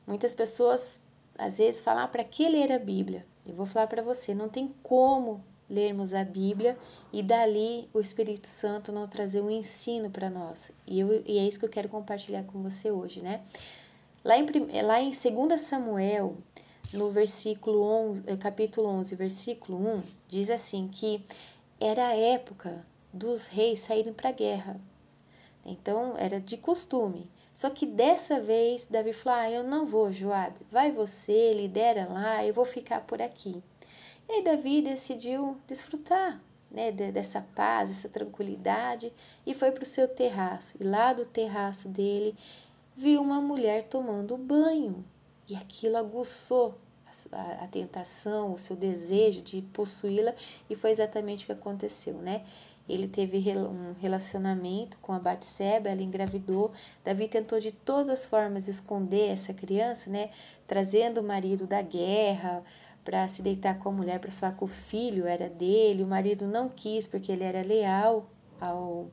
Muitas pessoas às vezes falam, para que ler a Bíblia? Eu vou falar para você, não tem como lermos a Bíblia e dali o Espírito Santo não trazer um ensino para nós. E é isso que eu quero compartilhar com você hoje, né? Lá em 2 Samuel, no capítulo 11, versículo 1, diz assim que era a época dos reis saírem para a guerra. Então, era de costume. Só que dessa vez, Davi falou, eu não vou, Joabe, vai você, lidera lá, eu vou ficar por aqui. E aí Davi decidiu desfrutar, né, dessa paz, dessa tranquilidade, e foi para o seu terraço. E lá do terraço dele, viu uma mulher tomando banho. E aquilo aguçou a tentação, o seu desejo de possuí-la, e foi exatamente o que aconteceu, né? Ele teve um relacionamento com a Batseba, ela engravidou. Davi tentou de todas as formas esconder essa criança, né? Trazendo o marido da guerra para se deitar com a mulher, para falar que o filho era dele. O marido não quis porque ele era leal ao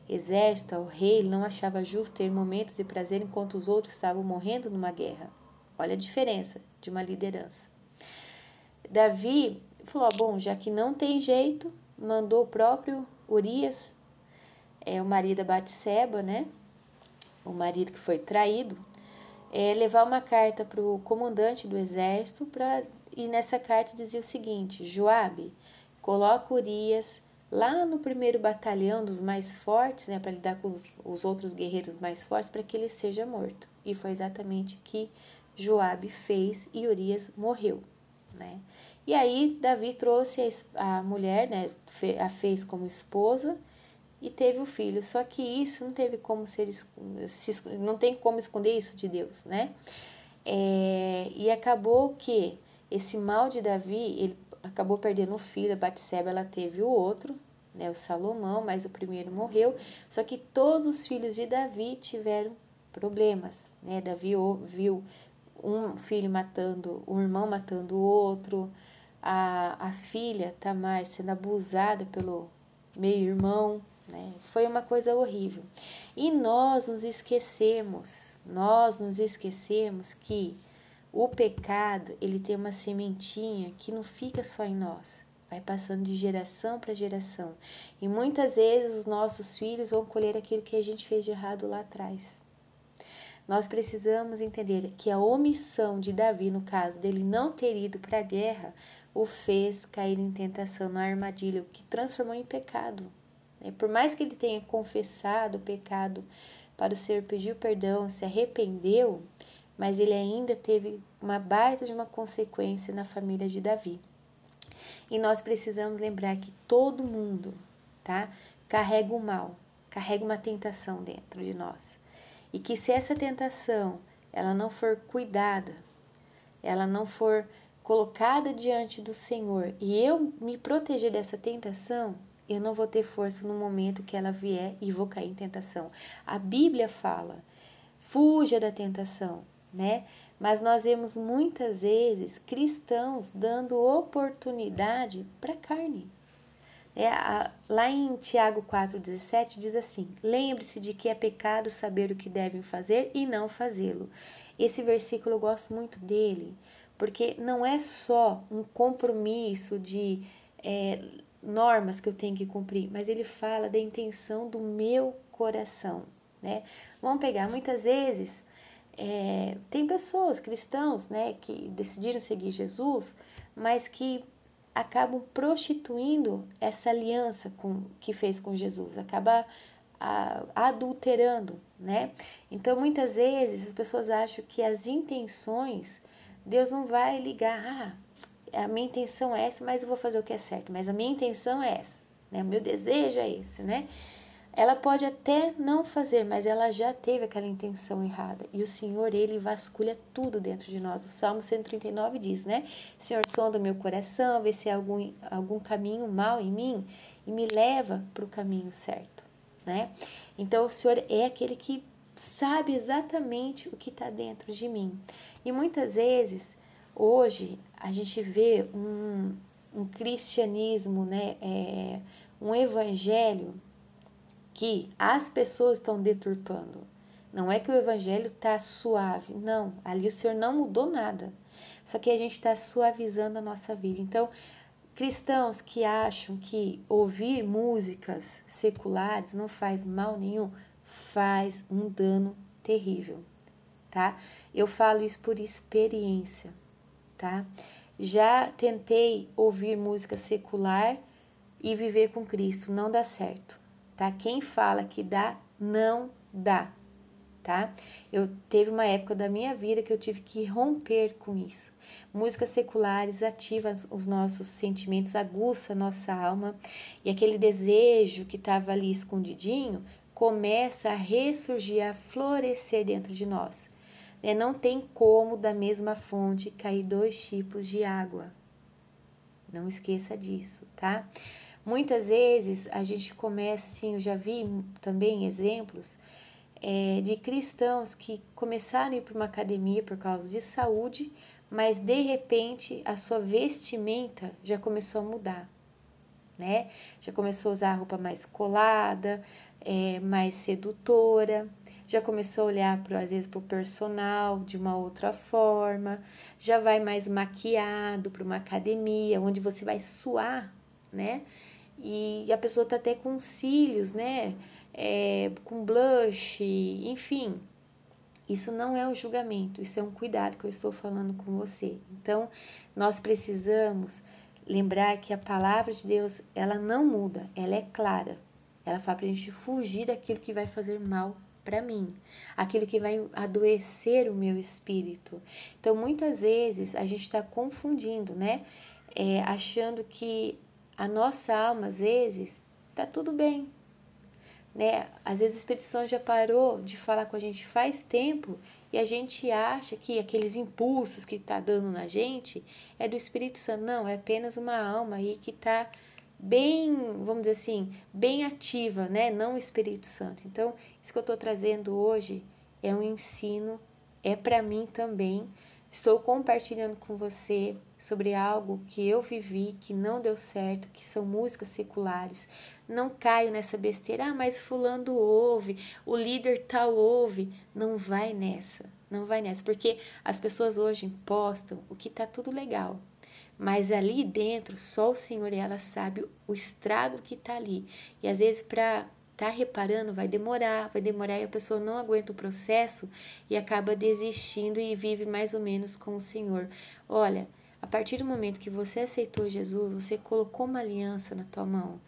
exército, ao rei. Ele não achava justo ter momentos de prazer enquanto os outros estavam morrendo numa guerra. Olha a diferença de uma liderança. Davi falou, bom, já que não tem jeito, mandou o próprio Urias, o marido da Batseba, né? O marido que foi traído, levar uma carta para o comandante do exército, e nessa carta dizia o seguinte, Joabe, coloca Urias lá no primeiro batalhão dos mais fortes, né, para lidar com os outros guerreiros mais fortes, para que ele seja morto. E foi exatamente o que Joabe fez e Urias morreu, né? E aí Davi trouxe a mulher, né, a fez como esposa e teve o filho. Só que isso não teve como não tem como esconder isso de Deus, né? E acabou que esse mal de Davi, ele acabou perdendo o filho, a Batseba, ela teve o outro, né, o Salomão, mas o primeiro morreu. Só que todos os filhos de Davi tiveram problemas, né? Davi viu um filho matando, um irmão matando o outro, a filha Tamar sendo abusada pelo meio-irmão, né? Foi uma coisa horrível. E nós nos esquecemos que o pecado, ele tem uma sementinha que não fica só em nós, vai passando de geração para geração. E muitas vezes os nossos filhos vão colher aquilo que a gente fez de errado lá atrás. Nós precisamos entender que a omissão de Davi, no caso dele não ter ido para a guerra, o fez cair em tentação, na armadilha, o que transformou em pecado. Por mais que ele tenha confessado o pecado para o Senhor, pediu perdão, se arrependeu, mas ele ainda teve uma baita de uma consequência na família de Davi. E nós precisamos lembrar que todo mundo, tá, carrega o mal, carrega uma tentação dentro de nós. E que se essa tentação, ela não for cuidada, ela não for colocada diante do Senhor e eu me proteger dessa tentação, eu não vou ter força no momento que ela vier e vou cair em tentação. A Bíblia fala, fuja da tentação, né? Mas nós vemos muitas vezes cristãos dando oportunidade para a carne. Lá em Tiago 4,17 diz assim, lembre-se de que é pecado saber o que devem fazer e não fazê-lo. Esse versículo eu gosto muito dele, porque não é só um compromisso de normas que eu tenho que cumprir, mas ele fala da intenção do meu coração, né? Vamos pegar, muitas vezes, tem pessoas, cristãos, né, que decidiram seguir Jesus, mas que acabam prostituindo essa aliança que fez com Jesus, acaba adulterando, né? Então, muitas vezes, as pessoas acham que as intenções, Deus não vai ligar, a minha intenção é essa, mas eu vou fazer o que é certo, mas a minha intenção é essa, né? O meu desejo é esse, né? Ela pode até não fazer, mas ela já teve aquela intenção errada. E o Senhor, Ele vasculha tudo dentro de nós. O Salmo 139 diz, né? Senhor, sonda o meu coração, vê se há algum caminho mal em mim e me leva para o caminho certo, né? Então, o Senhor é aquele que sabe exatamente o que está dentro de mim. E muitas vezes, hoje, a gente vê um cristianismo, né? Um evangelho que as pessoas estão deturpando. Não é que o evangelho tá suave, não, ali o Senhor não mudou nada. Só que a gente está suavizando a nossa vida. Então, cristãos que acham que ouvir músicas seculares não faz mal nenhum, faz um dano terrível, tá? Eu falo isso por experiência, tá? Já tentei ouvir música secular e viver com Cristo, não dá certo, tá? Quem fala que dá, não dá, tá? Eu teve uma época da minha vida que eu tive que romper com isso. Músicas seculares ativam os nossos sentimentos, aguça a nossa alma e aquele desejo que estava ali escondidinho começa a ressurgir, a florescer dentro de nós. Não tem como da mesma fonte cair 2 tipos de água. Não esqueça disso, tá? Muitas vezes a gente começa assim, eu já vi também exemplos de cristãos que começaram a ir para uma academia por causa de saúde, mas de repente a sua vestimenta já começou a mudar, né? Já começou a usar a roupa mais colada, mais sedutora, já começou a olhar às vezes para o personal de uma outra forma, já vai mais maquiado para uma academia, onde você vai suar, né? E a pessoa tá até com cílios, né? Com blush, enfim. Isso não é um julgamento, isso é um cuidado que eu estou falando com você. Então, nós precisamos lembrar que a palavra de Deus, ela não muda, ela é clara. Ela fala pra gente fugir daquilo que vai fazer mal para mim, aquilo que vai adoecer o meu espírito. Então, muitas vezes, a gente está confundindo, né? Achando que a nossa alma, às vezes, tá tudo bem, né? Às vezes o Espírito Santo já parou de falar com a gente faz tempo e a gente acha que aqueles impulsos que tá dando na gente é do Espírito Santo. Não, é apenas uma alma aí que tá bem, vamos dizer assim, bem ativa, né? Não o Espírito Santo. Então, isso que eu tô trazendo hoje é um ensino, é para mim também. Estou compartilhando com você sobre algo que eu vivi, que não deu certo, que são músicas seculares. Não caio nessa besteira, mas fulano ouve, o líder tal ouve. Não vai nessa, não vai nessa, porque as pessoas hoje postam o que tá tudo legal, mas ali dentro só o Senhor e ela sabe o estrago que tá ali. E às vezes para tá reparando vai demorar e a pessoa não aguenta o processo e acaba desistindo e vive mais ou menos com o Senhor. Olha, a partir do momento que você aceitou Jesus, você colocou uma aliança na tua mão.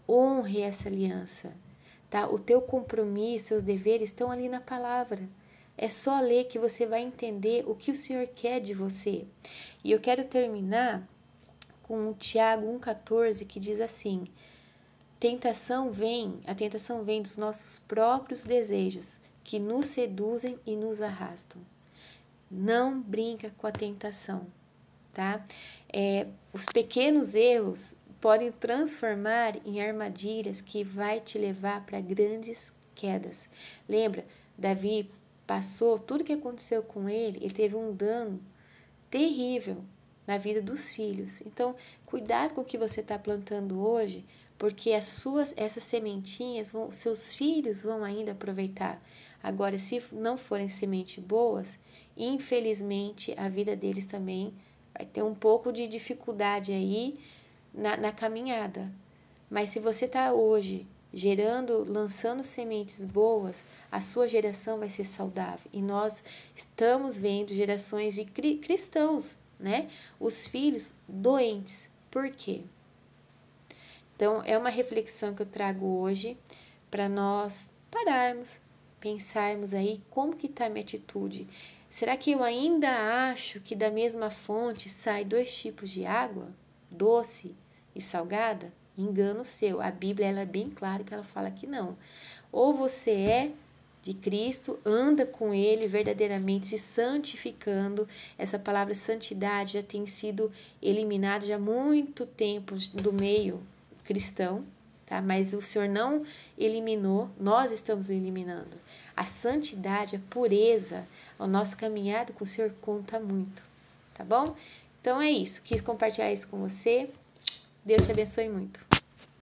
Honre essa aliança, tá? O teu compromisso, seus deveres estão ali na palavra. É só ler que você vai entender o que o Senhor quer de você. E eu quero terminar com o Tiago 1,14 que diz assim: a tentação vem dos nossos próprios desejos, que nos seduzem e nos arrastam. Não brinca com a tentação, tá? Os pequenos erros podem transformar em armadilhas que vai te levar para grandes quedas. Lembra, Davi passou tudo que aconteceu com ele teve um dano terrível na vida dos filhos. Então, cuidado com o que você está plantando hoje, porque essas sementinhas, seus filhos vão ainda aproveitar. Agora, se não forem sementes boas, infelizmente a vida deles também vai ter um pouco de dificuldade aí na caminhada. Mas se você está hoje lançando sementes boas, a sua geração vai ser saudável. E nós estamos vendo gerações de cristãos, né? Os filhos doentes. Por quê? Então, é uma reflexão que eu trago hoje para nós pararmos, pensarmos aí como que está a minha atitude. Será que eu ainda acho que da mesma fonte sai 2 tipos de água, doce e salgada? Engano seu. A Bíblia ela é bem clara que ela fala que não. Ou você é de Cristo, anda com Ele verdadeiramente se santificando. Essa palavra santidade já tem sido eliminada já há muito tempo do meio cristão, tá? Mas o Senhor não eliminou, nós estamos eliminando. A santidade, a pureza, o nosso caminhado com o Senhor conta muito, tá bom? Então é isso, quis compartilhar isso com você. Deus te abençoe muito.